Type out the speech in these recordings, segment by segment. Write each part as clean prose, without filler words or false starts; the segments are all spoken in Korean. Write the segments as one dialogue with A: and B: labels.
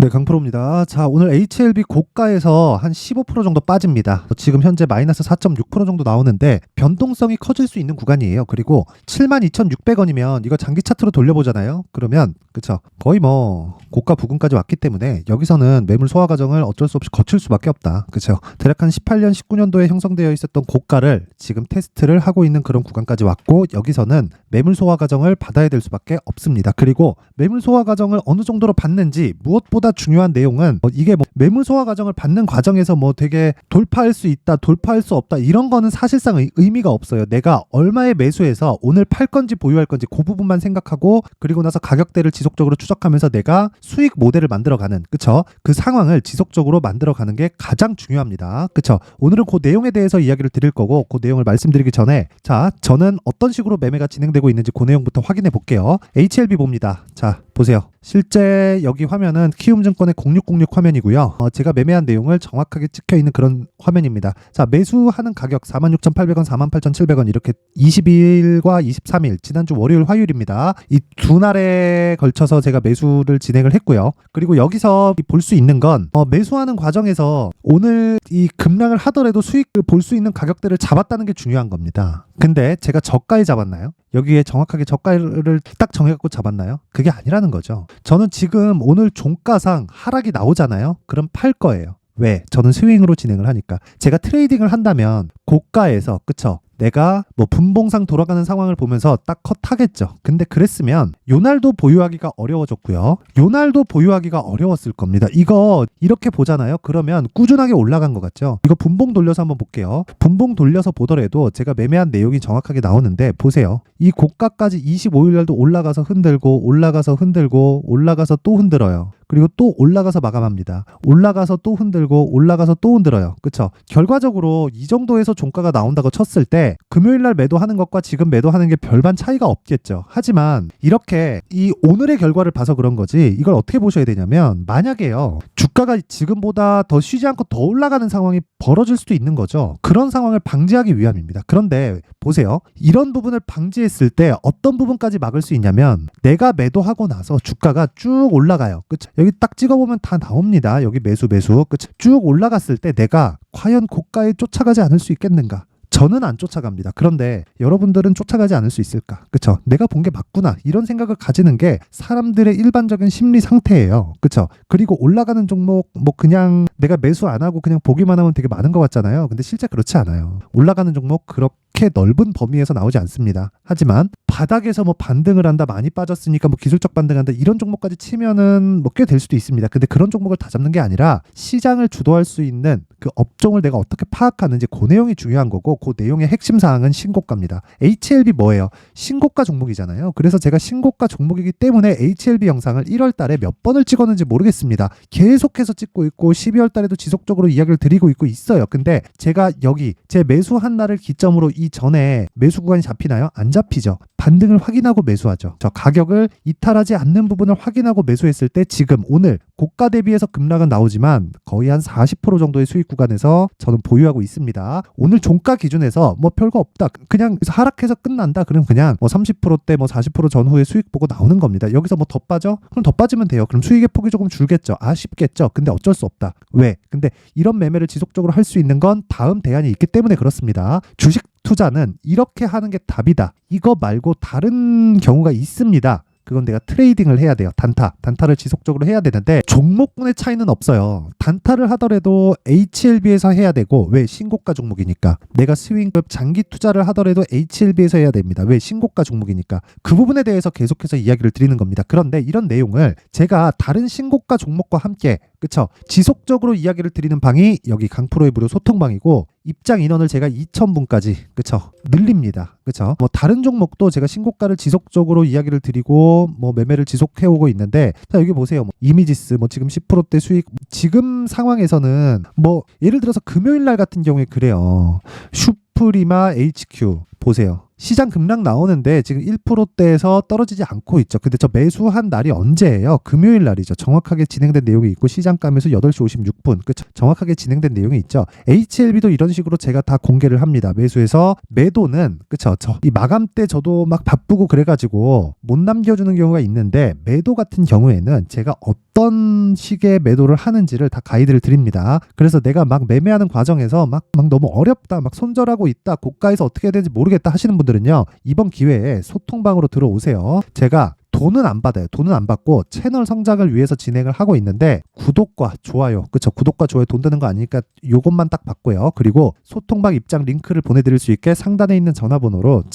A: 네, 강프로입니다. 자, 오늘 HLB 고가에서 한 15% 정도 빠집니다. 지금 현재 마이너스 4.6% 정도 나오는데 변동성이 커질 수 있는 구간이에요. 그리고 72,600원이면 이거 장기 차트로 돌려보잖아요. 그러면 그쵸, 거의 뭐 고가 부근까지 왔기 때문에 여기서는 매물 소화 과정을 어쩔 수 없이 거칠 수밖에 없다. 그쵸, 대략 한 18년, 19년도에 형성되어 있었던 고가를 지금 테스트를 하고 있는 그런 구간까지 왔고, 여기서는 매물 소화 과정을 받아야 될 수밖에 없습니다. 그리고 매물 소화 과정을 어느 정도로 받는지, 무엇보다 중요한 내용은 이게 뭐 매물 소화 과정을 받는 과정에서 뭐 되게 돌파할 수 있다, 돌파할 수 없다, 이런 거는 사실상 의미가 없어요. 내가 얼마에 매수해서 오늘 팔 건지 보유할 건지 그 부분만 생각하고, 그리고 나서 가격대를 지속적으로 추적하면서 내가 수익 모델을 만들어가는, 그쵸, 그 상황을 지속적으로 만들어가는 게 가장 중요합니다. 그쵸. 오늘은 그 내용에 대해서 이야기를 드릴 거고, 그 내용을 말씀드리기 전에 자, 저는 어떤 식으로 매매가 진행되고 있는지 그 내용부터 확인해 볼게요. HLB 봅니다. 자, 보세요. 실제 여기 화면은 키움증권의 0606 화면이고요. 제가 매매한 내용을 정확하게 찍혀있는 그런 화면입니다. 자, 매수하는 가격 46,800원, 48,700원, 이렇게 22일과 23일, 지난주 월요일, 화요일입니다. 이 두 날에 걸쳐서 제가 매수를 진행을 했고요. 그리고 여기서 볼 수 있는 건 매수하는 과정에서 오늘 이 급락을 하더라도 수익을 볼 수 있는 가격대를 잡았다는 게 중요한 겁니다. 근데 제가 저가에 잡았나요? 여기에 정확하게 저가를 딱 정해갖고 잡았나요? 그게 아니라는 거죠. 저는 지금 오늘 종가상 하락이 나오잖아요. 그럼 팔 거예요. 왜? 저는 스윙으로 진행을 하니까. 제가 트레이딩을 한다면 고가에서, 그쵸, 내가 뭐 분봉상 돌아가는 상황을 보면서 딱 컷하겠죠. 근데 그랬으면 요날도 보유하기가 어려워졌고요. 요날도 보유하기가 어려웠을 겁니다. 이거 이렇게 보잖아요. 그러면 꾸준하게 올라간 것 같죠. 이거 분봉 돌려서 한번 볼게요. 분봉 돌려서 보더라도 제가 매매한 내용이 정확하게 나오는데, 보세요. 이 고가까지 25일날도 올라가서 흔들고, 올라가서 흔들고, 올라가서 또 흔들어요. 그리고 또 올라가서 마감합니다. 올라가서 또 흔들고, 올라가서 또 흔들어요. 그쵸? 결과적으로 이 정도에서 종가가 나온다고 쳤을 때 금요일날 매도하는 것과 지금 매도하는 게 별반 차이가 없겠죠. 하지만 이렇게 이 오늘의 결과를 봐서 그런 거지, 이걸 어떻게 보셔야 되냐면, 만약에요, 주가가 지금보다 더 쉬지 않고 더 올라가는 상황이 벌어질 수도 있는 거죠. 그런 상황을 방지하기 위함입니다. 그런데 보세요. 이런 부분을 방지했을 때 어떤 부분까지 막을 수 있냐면, 내가 매도하고 나서 주가가 쭉 올라가요. 그쵸? 여기 딱 찍어보면 다 나옵니다. 여기 매수. 그쵸? 쭉 올라갔을 때 내가 과연 고가에 쫓아가지 않을 수 있겠는가? 저는 안 쫓아갑니다. 그런데 여러분들은 쫓아가지 않을 수 있을까? 그쵸? 내가 본 게 맞구나, 이런 생각을 가지는 게 사람들의 일반적인 심리 상태예요. 그쵸? 그리고 올라가는 종목, 뭐 그냥 내가 매수 안 하고 그냥 보기만 하면 되게 많은 것 같잖아요. 근데 실제 그렇지 않아요. 올라가는 종목 그렇게 넓은 범위에서 나오지 않습니다. 하지만 바닥에서 뭐 반등을 한다, 많이 빠졌으니까 뭐 기술적 반등한다, 이런 종목까지 치면은 뭐 꽤 될 수도 있습니다. 근데 그런 종목을 다 잡는 게 아니라 시장을 주도할 수 있는 그 업종을 내가 어떻게 파악하는지, 그 내용이 중요한 거고, 그 내용의 핵심 사항은 신고가입니다. HLB 뭐예요? 신고가 종목이잖아요. 그래서 제가 신고가 종목이기 때문에 HLB 영상을 1월 달에 몇 번을 찍었는지 모르겠습니다. 계속해서 찍고 있고 12월 달에도 지속적으로 이야기를 드리고 있어요. 근데 제가 여기 제 매수한 날을 기점으로 이 전에 매수 구간이 잡히나요? 안 잡히죠. 반등을 확인하고 매수하죠. 저 가격을 이탈하지 않는 부분을 확인하고 매수했을 때 지금 오늘 고가 대비해서 급락은 나오지만 거의 한 40% 정도의 수익 구간에서 저는 보유하고 있습니다. 오늘 종가 기준에서 뭐 별거 없다, 그냥 하락해서 끝난다, 그럼 그냥 뭐 30%대 뭐 40% 전후에 수익 보고 나오는 겁니다. 여기서 뭐 더 빠져? 그럼 더 빠지면 돼요. 그럼 수익의 폭이 조금 줄겠죠. 아쉽겠죠. 근데 어쩔 수 없다. 왜? 근데 이런 매매를 지속적으로 할 수 있는 건 다음 대안이 있기 때문에 그렇습니다. 주식 투자는 이렇게 하는 게 답이다, 이거 말고 다른 경우가 있습니다. 그건 내가 트레이딩을 해야 돼요. 단타를 지속적으로 해야 되는데, 종목군의 차이는 없어요. 단타를 하더라도 HLB에서 해야 되고, 왜? 신고가 종목이니까. 내가 스윙급 장기 투자를 하더라도 HLB에서 해야 됩니다. 왜? 신고가 종목이니까. 그 부분에 대해서 계속해서 이야기를 드리는 겁니다. 그런데 이런 내용을 제가 다른 신고가 종목과 함께, 그쵸, 지속적으로 이야기를 드리는 방이 여기 강프로의 무료 소통방이고, 입장 인원을 제가 2,000분까지, 그쵸, 늘립니다. 그쵸? 뭐 다른 종목도 제가 신고가를 지속적으로 이야기를 드리고 뭐 매매를 지속해오고 있는데, 자, 여기 보세요. 뭐 이미지스 뭐 지금 10%대 수익, 지금 상황에서는 뭐 예를 들어서 금요일 날 같은 경우에 그래요. 슈프리마 HQ 보세요. 시장 급락 나오는데 지금 1%대에서 떨어지지 않고 있죠. 근데 저 매수한 날이 언제예요? 금요일 날이죠. 정확하게 진행된 내용이 있고, 시장가 매수 8시 56분. 그쵸? 정확하게 진행된 내용이 있죠. HLB도 이런 식으로 제가 다 공개를 합니다. 매수해서 매도는, 그쵸, 이 마감 때 저도 막 바쁘고 그래가지고 못 남겨주는 경우가 있는데, 매도 같은 경우에는 제가 어떤 어떤 식의 매도를 하는지를 다 가이드를 드립니다. 그래서 내가 막 매매하는 과정에서 막 너무 어렵다, 막 손절하고 있다, 고가에서 어떻게 해야 되는지 모르겠다 하시는 분들은요, 이번 기회에 소통방으로 들어오세요. 제가 돈은 안 받아요. 돈은 안 받고 채널 성장을 위해서 진행을 하고 있는데, 구독과 좋아요, 그쵸? 구독과 좋아요 돈 드는 거 아니니까 요것만 딱 받고요. 그리고 소통방 입장 링크를 보내드릴 수 있게 상단에 있는 전화번호로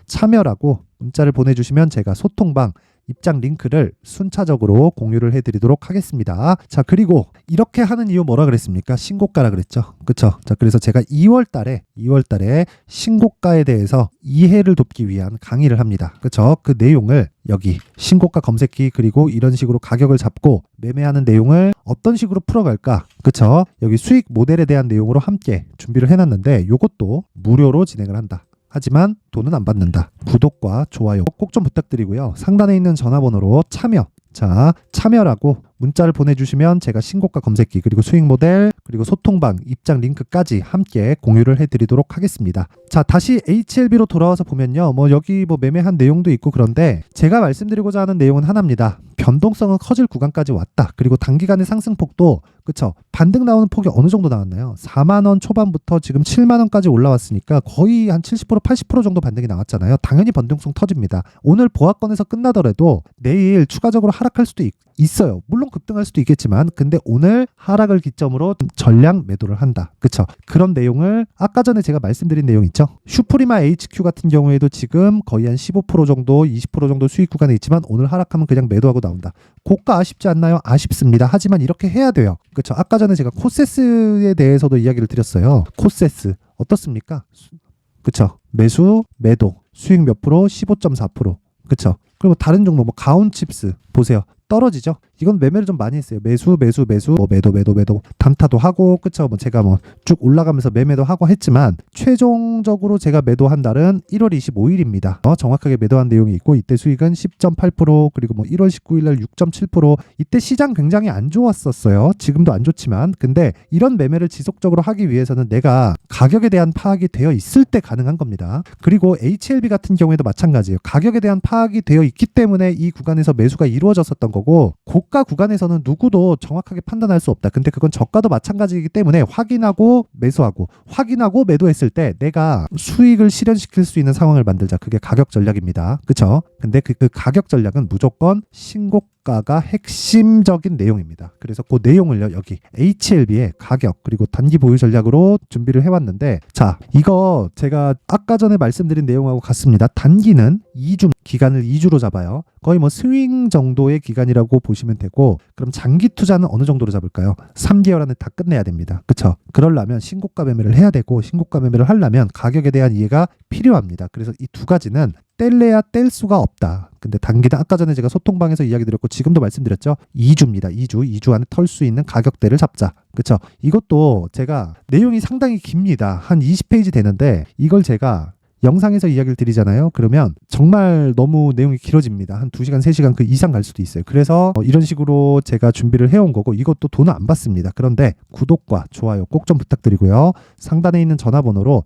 A: 참여라고 문자를 보내주시면 제가 소통방 입장 링크를 순차적으로 공유를 해드리도록 하겠습니다. 자, 그리고 이렇게 하는 이유 뭐라 그랬습니까? 신고가라 그랬죠. 그쵸? 자, 그래서 제가 2월 달에 신고가에 대해서 이해를 돕기 위한 강의를 합니다. 그쵸? 그 내용을 여기 신고가 검색기, 그리고 이런 식으로 가격을 잡고 매매하는 내용을 어떤 식으로 풀어갈까? 그쵸? 여기 수익 모델에 대한 내용으로 함께 준비를 해놨는데, 요것도 무료로 진행을 한다. 하지만 돈은 안 받는다. 구독과 좋아요 꼭 좀 부탁드리고요. 상단에 있는 전화번호로 참여라고 문자를 보내주시면 제가 신고가 검색기, 그리고 수익 모델, 그리고 소통방 입장 링크까지 함께 공유를 해드리도록 하겠습니다. 자, 다시 HLB로 돌아와서 보면요, 여기 매매한 내용도 있고, 그런데 제가 말씀드리고자 하는 내용은 하나입니다. 변동성은 커질 구간까지 왔다. 그리고 단기간의 상승폭도, 그쵸? 반등 나오는 폭이 어느 정도 나왔나요? 4만원 초반부터 지금 7만원까지 올라왔으니까 거의 한 70% 80% 정도 반등이 나왔잖아요. 당연히 변동성 터집니다. 오늘 보합권에서 끝나더라도 내일 추가적으로 하락할 수도 있어요. 물론 급등할 수도 있겠지만, 근데 오늘 하락을 기점으로 전량 매도를 한다. 그쵸? 그런 내용을 아까 전에 제가 말씀드린 내용 있죠? 슈프리마 HQ 같은 경우에도 지금 거의 한 15% 정도 20% 정도 수익 구간에 있지만, 오늘 하락하면 그냥 매도하고 나온다. 고가 아쉽지 않나요? 아쉽습니다. 하지만 이렇게 해야 돼요. 그쵸? 아까 전에 제가 코세스에 대해서도 이야기를 드렸어요. 코세스 어떻습니까? 그쵸? 매수, 매도, 수익 몇 프로? 15.4%. 그쵸? 그리고 다른 종목 가온칩스 보세요. 떨어지죠? 이건 매매를 좀 많이 했어요. 매수, 매도, 단타도 하고, 그쵸? 제가 쭉 올라가면서 매매도 하고 했지만, 최종적으로 제가 매도한 날은 1월 25일입니다. 정확하게 매도한 내용이 있고, 이때 수익은 10.8%, 그리고 1월 19일 날 6.7%, 이때 시장 굉장히 안 좋았었어요. 지금도 안 좋지만, 근데 이런 매매를 지속적으로 하기 위해서는 내가 가격에 대한 파악이 되어 있을 때 가능한 겁니다. 그리고 HLB 같은 경우에도 마찬가지예요. 가격에 대한 파악이 되어 있기 때문에 이 구간에서 매수가 이루어졌었던 거고, 고가 구간에서는 누구도 정확하게 판단할 수 없다. 근데 그건 저가도 마찬가지이기 때문에 확인하고 매수하고, 확인하고 매도했을 때 내가 수익을 실현시킬 수 있는 상황을 만들자. 그게 가격 전략입니다. 그쵸? 근데 그 가격 전략은 무조건 신고가가 핵심적인 내용입니다. 그래서 그 내용을요, 여기 HLB의 가격, 그리고 단기 보유 전략으로 준비를 해왔는데, 자, 이거 제가 아까 전에 말씀드린 내용하고 같습니다. 단기는 2주, 기간을 2주로 잡아요. 거의 스윙 정도의 기간이라고 보시면 되고, 그럼 장기 투자는 어느 정도로 잡을까요? 3개월 안에 다 끝내야 됩니다. 그쵸? 그러려면 신고가 매매를 해야 되고, 신고가 매매를 하려면 가격에 대한 이해가 필요합니다. 그래서 이 두 가지는 뗄래야 뗄 수가 없다. 근데 단기는 아까 전에 제가 소통방에서 이야기 드렸고, 지금도 말씀드렸죠? 2주입니다. 2주 안에 털 수 있는 가격대를 잡자. 그쵸? 이것도 제가 내용이 상당히 깁니다. 한 20페이지 되는데, 이걸 제가 영상에서 이야기를 드리잖아요. 그러면 정말 너무 내용이 길어집니다. 한 2시간, 3시간 그 이상 갈 수도 있어요. 그래서 이런 식으로 제가 준비를 해온 거고, 이것도 돈은 안 받습니다. 그런데 구독과 좋아요 꼭 좀 부탁드리고요. 상단에 있는 전화번호로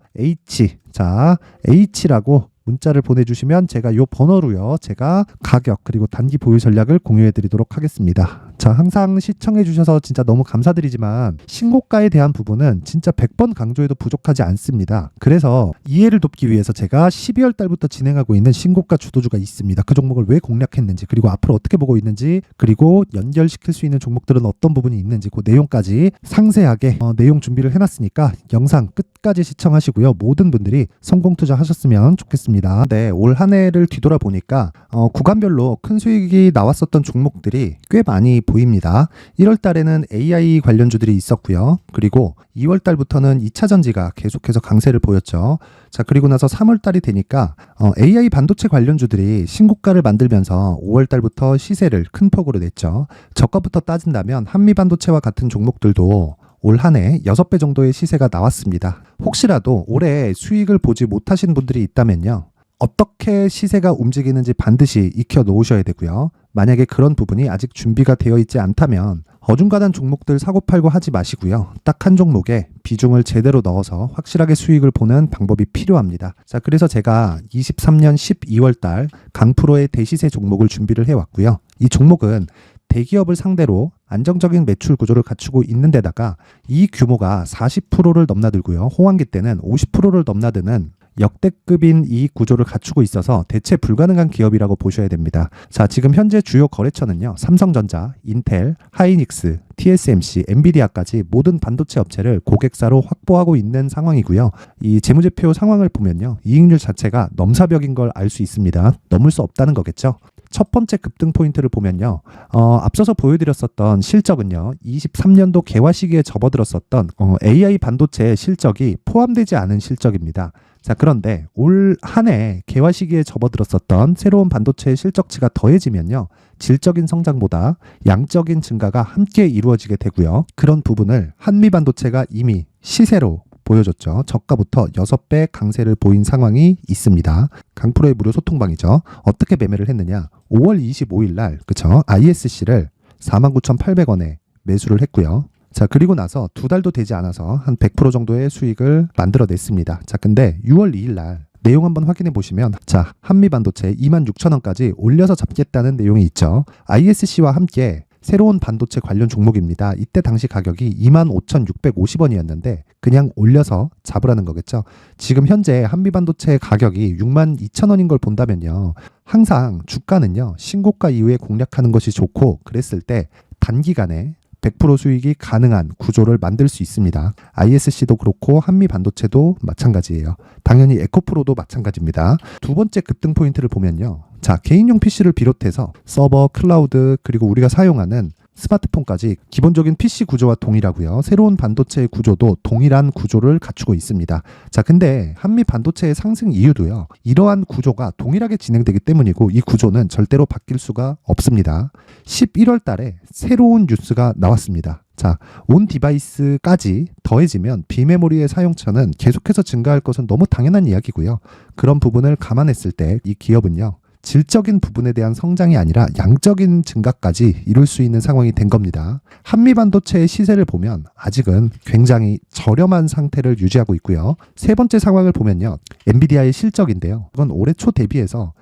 A: H라고 문자를 보내주시면 제가 요 번호로요, 제가 가격 그리고 단기 보유 전략을 공유해 드리도록 하겠습니다. 자, 항상 시청해 주셔서 진짜 너무 감사드리지만, 신고가에 대한 부분은 진짜 100번 강조해도 부족하지 않습니다. 그래서 이해를 돕기 위해서 제가 12월 달부터 진행하고 있는 신고가 주도주가 있습니다. 그 종목을 왜 공략했는지, 그리고 앞으로 어떻게 보고 있는지, 그리고 연결시킬 수 있는 종목들은 어떤 부분이 있는지, 그 내용까지 상세하게 내용 준비를 해놨으니까 영상 끝까지 시청하시고요. 모든 분들이 성공 투자하셨으면 좋겠습니다. 네, 올 한 해를 뒤돌아보니까 구간별로 큰 수익이 나왔었던 종목들이 꽤 많이 보입니다. 1월 달에는 AI 관련주들이 있었고요. 그리고 2월 달부터는 2차 전지가 계속해서 강세를 보였죠. 자, 그리고 나서 3월 달이 되니까 AI 반도체 관련주들이 신고가를 만들면서 5월 달부터 시세를 큰 폭으로 냈죠. 저가부터 따진다면 한미반도체와 같은 종목들도 올 한 해 6배 정도의 시세가 나왔습니다. 혹시라도 올해 수익을 보지 못하신 분들이 있다면요, 어떻게 시세가 움직이는지 반드시 익혀 놓으셔야 되고요. 만약에 그런 부분이 아직 준비가 되어 있지 않다면 어중간한 종목들 사고팔고 하지 마시고요. 딱 한 종목에 비중을 제대로 넣어서 확실하게 수익을 보는 방법이 필요합니다. 자, 그래서 제가 23년 12월 달 강프로의 대시세 종목을 준비를 해왔고요. 이 종목은 대기업을 상대로 안정적인 매출 구조를 갖추고 있는 데다가 이 규모가 40%를 넘나들고요. 호황기 때는 50%를 넘나드는 역대급인 이익 구조를 갖추고 있어서 대체 불가능한 기업이라고 보셔야 됩니다. 자, 지금 현재 주요 거래처는요. 삼성전자, 인텔, 하이닉스, TSMC, 엔비디아까지 모든 반도체 업체를 고객사로 확보하고 있는 상황이고요. 이 재무제표 상황을 보면요. 이익률 자체가 넘사벽인 걸 알 수 있습니다. 넘을 수 없다는 거겠죠. 첫 번째 급등 포인트를 보면요. 앞서서 보여드렸었던 실적은요. 23년도 개화 시기에 접어들었었던 AI 반도체의 실적이 포함되지 않은 실적입니다. 자, 그런데 올 한 해 개화 시기에 접어들었었던 새로운 반도체의 실적치가 더해지면요. 질적인 성장보다 양적인 증가가 함께 이루어지게 되고요. 그런 부분을 한미반도체가 이미 시세로 보여줬죠. 저가부터 6배 강세를 보인 상황이 있습니다. 강프로의 무료 소통방이죠. 어떻게 매매를 했느냐. 5월 25일 날 그쵸? ISC를 49,800원에 매수를 했고요. 자, 그리고 나서 2달도 되지 않아서 한 100% 정도의 수익을 만들어냈습니다. 자, 근데 6월 2일 날 내용 한번 확인해 보시면 자, 한미반도체 26,000원까지 올려서 잡겠다는 내용이 있죠. ISC와 함께 새로운 반도체 관련 종목입니다. 이때 당시 가격이 25,650원이었는데 그냥 올려서 잡으라는 거겠죠. 지금 현재 한미반도체 가격이 62,000원인 걸 본다면요. 항상 주가는요. 신고가 이후에 공략하는 것이 좋고 그랬을 때 단기간에 100% 수익이 가능한 구조를 만들 수 있습니다. ISC도 그렇고 한미반도체도 마찬가지예요. 당연히 에코프로도 마찬가지입니다. 두 번째 급등 포인트를 보면요. 자, 개인용 PC를 비롯해서 서버, 클라우드, 그리고 우리가 사용하는 스마트폰까지 기본적인 PC 구조와 동일하고요. 새로운 반도체의 구조도 동일한 구조를 갖추고 있습니다. 자, 근데 한미 반도체의 상승 이유도요. 이러한 구조가 동일하게 진행되기 때문이고 이 구조는 절대로 바뀔 수가 없습니다. 11월 달에 새로운 뉴스가 나왔습니다. 자, 온 디바이스까지 더해지면 비메모리의 사용처는 계속해서 증가할 것은 너무 당연한 이야기고요. 그런 부분을 감안했을 때 이 기업은요. 질적인 부분에 대한 성장이 아니라 양적인 증가까지 이룰 수 있는 상황이 된 겁니다. 한미반도체의 시세를 보면 아직은 굉장히 저렴한 상태를 유지하고 있고요. 세 번째 상황을 보면요. 엔비디아의 실적인데요. 이건 올해 초 대비해서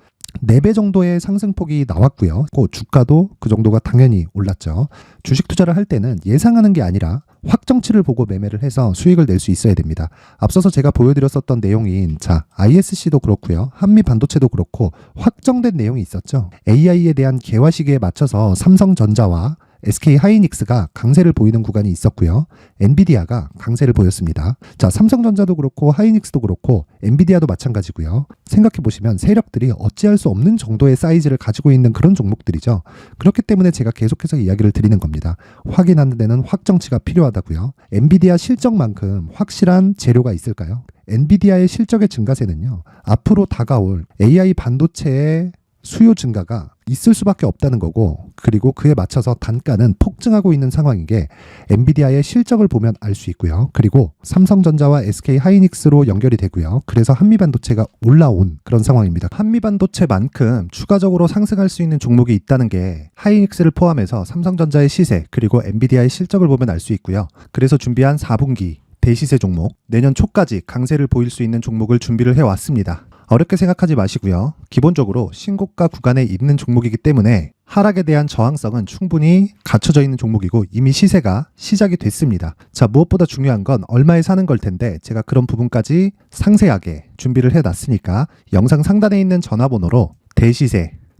A: 4배 정도의 상승폭이 나왔고요. 주가도 그 정도가 당연히 올랐죠. 주식 투자를 할 때는 예상하는 게 아니라 확정치를 보고 매매를 해서 수익을 낼 수 있어야 됩니다. 앞서서 제가 보여드렸었던 내용인 자, ISC도 그렇고요. 한미 반도체도 그렇고 확정된 내용이 있었죠. AI에 대한 개화 시기에 맞춰서 삼성전자와 SK 하이닉스가 강세를 보이는 구간이 있었고요. 엔비디아가 강세를 보였습니다. 자, 삼성전자도 그렇고 하이닉스도 그렇고 엔비디아도 마찬가지고요. 생각해 보시면 세력들이 어찌할 수 없는 정도의 사이즈를 가지고 있는 그런 종목들이죠. 그렇기 때문에 제가 계속해서 이야기를 드리는 겁니다. 확인하는 데는 확정치가 필요하다고요. 엔비디아 실적만큼 확실한 재료가 있을까요? 엔비디아의 실적의 증가세는요. 앞으로 다가올 AI 반도체의 수요 증가가 있을 수밖에 없다는 거고 그리고 그에 맞춰서 단가는 폭증하고 있는 상황인 게 엔비디아의 실적을 보면 알 수 있고요. 그리고 삼성전자와 SK 하이닉스로 연결이 되고요. 그래서 한미반도체가 올라온 그런 상황입니다. 한미반도체만큼 추가적으로 상승할 수 있는 종목이 있다는 게 하이닉스를 포함해서 삼성전자의 시세 그리고 엔비디아의 실적을 보면 알 수 있고요. 그래서 준비한 4분기 대시세 종목, 내년 초까지 강세를 보일 수 있는 종목을 준비를 해왔습니다. 어렵게 생각하지 마시고요. 기본적으로 신고가 구간에 있는 종목이기 때문에 하락에 대한 저항성은 충분히 갖춰져 있는 종목이고 이미 시세가 시작이 됐습니다. 자, 무엇보다 중요한 건 얼마에 사는 걸 텐데 제가 그런 부분까지 상세하게 준비를 해놨으니까 영상 상단에 있는 전화번호로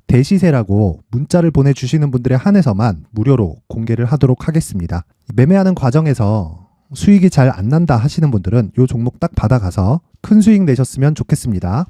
A: 대시세라고 문자를 보내주시는 분들에 한해서만 무료로 공개를 하도록 하겠습니다. 매매하는 과정에서 수익이 잘 안 난다 하시는 분들은 이 종목 딱 받아가서 큰 수익 내셨으면 좋겠습니다.